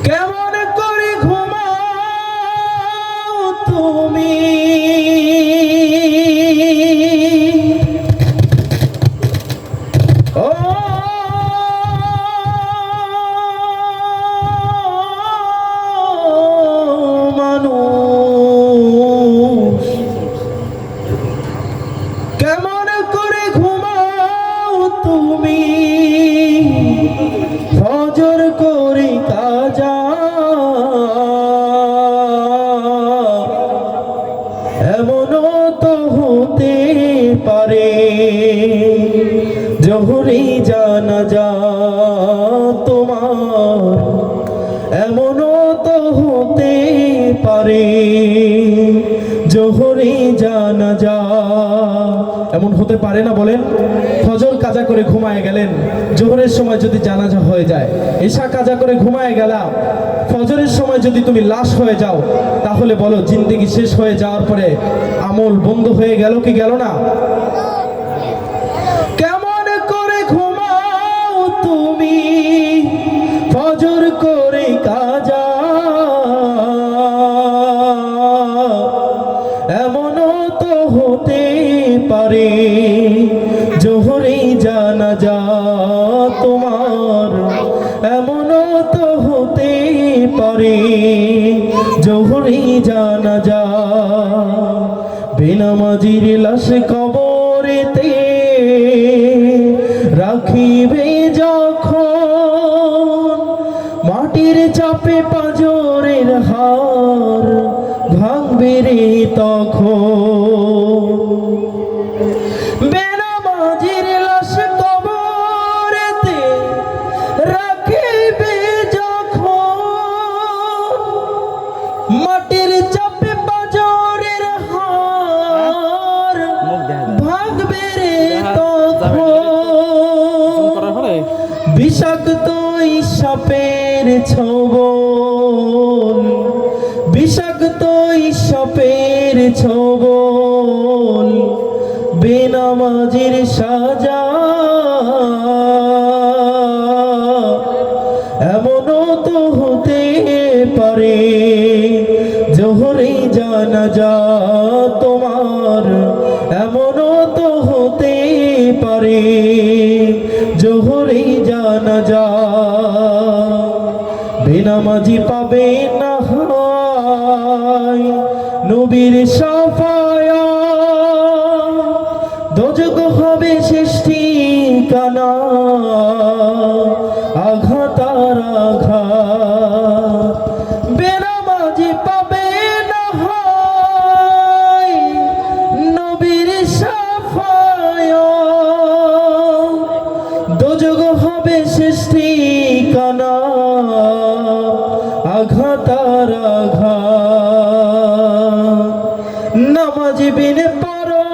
কেমন করে ঘুমাও তুমি ও মানুষ, কেমন করে ঘুমাও তুমি ফজর করে কাজা, এমনও তো হতে পারে জোহরে জানাজা তোমার, এমনও তো হতে পারে জোহরে জানাজা। এমন হতে পারে না বলেন? ফজর কাজা করে ঘুমায় গেলেন, জোহরের সময় যদি জানাজা হয়ে যায়, এশা কাজা করে ঘুমায় গেলাম, ফজরের সময় যদি তুমি লাশ হয়ে যাও, তাহলে বলো জিন্দেগি শেষ হয়ে যাওয়ার পরে আমল বন্ধ হয়ে গেল কি গেল না? কেমন করে ঘুমাও তুমি ফজর করে কাজা, এমনও তো হতে পারে জোহরে জানাজা তোমার, এমনও তো হতে পারে জোহরে জানাজা। বেনামাজির লাশ কবরেতে রাখিবে যখন, মাটির চাপে পাঁজরের হার ভাঙবে রে তখন। বেনামাজির লাশ কবরেতে রাখিবে যখন, মাটির চাপে পাঁজরের হার ভাঙবে রে তখন। বিষাক্ত সাপের ছোবল, বিষাক্ত সাপের ছোবল, বেনামাজির সাজা, এমনও তো হতে পারে জোহরে জানাজা তোমার, এমনও তো হতে পারে জোহরে জানাজা। বেনামাজি পাবে না নবীর শাফায়াত, দোজখ হবে শেষ ঠিকানা, আঘাত আর আঘাত। বেনামাজি পাবে না নবীর শাফায়াত, দোজখ হবে শেষ ঠিকানা, আঘাত আর আঘাত। নামাজ বিনে পড়ো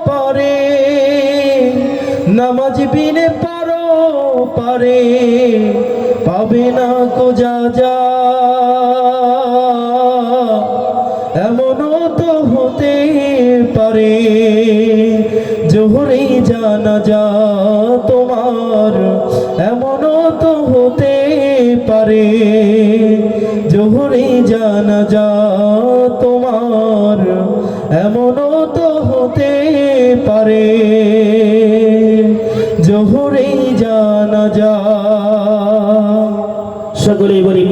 পারে, নামাজ বিনে পড়ো পারে, পাবে না কো যা যা, এমনও তো হতে পারে জোহরে জানাজা তোমার, এমনও তো হতে পারে জোহরে জানাজা তোমার, এমনও তো হতে পারে জোহরে জানাজা। সকলেই বলি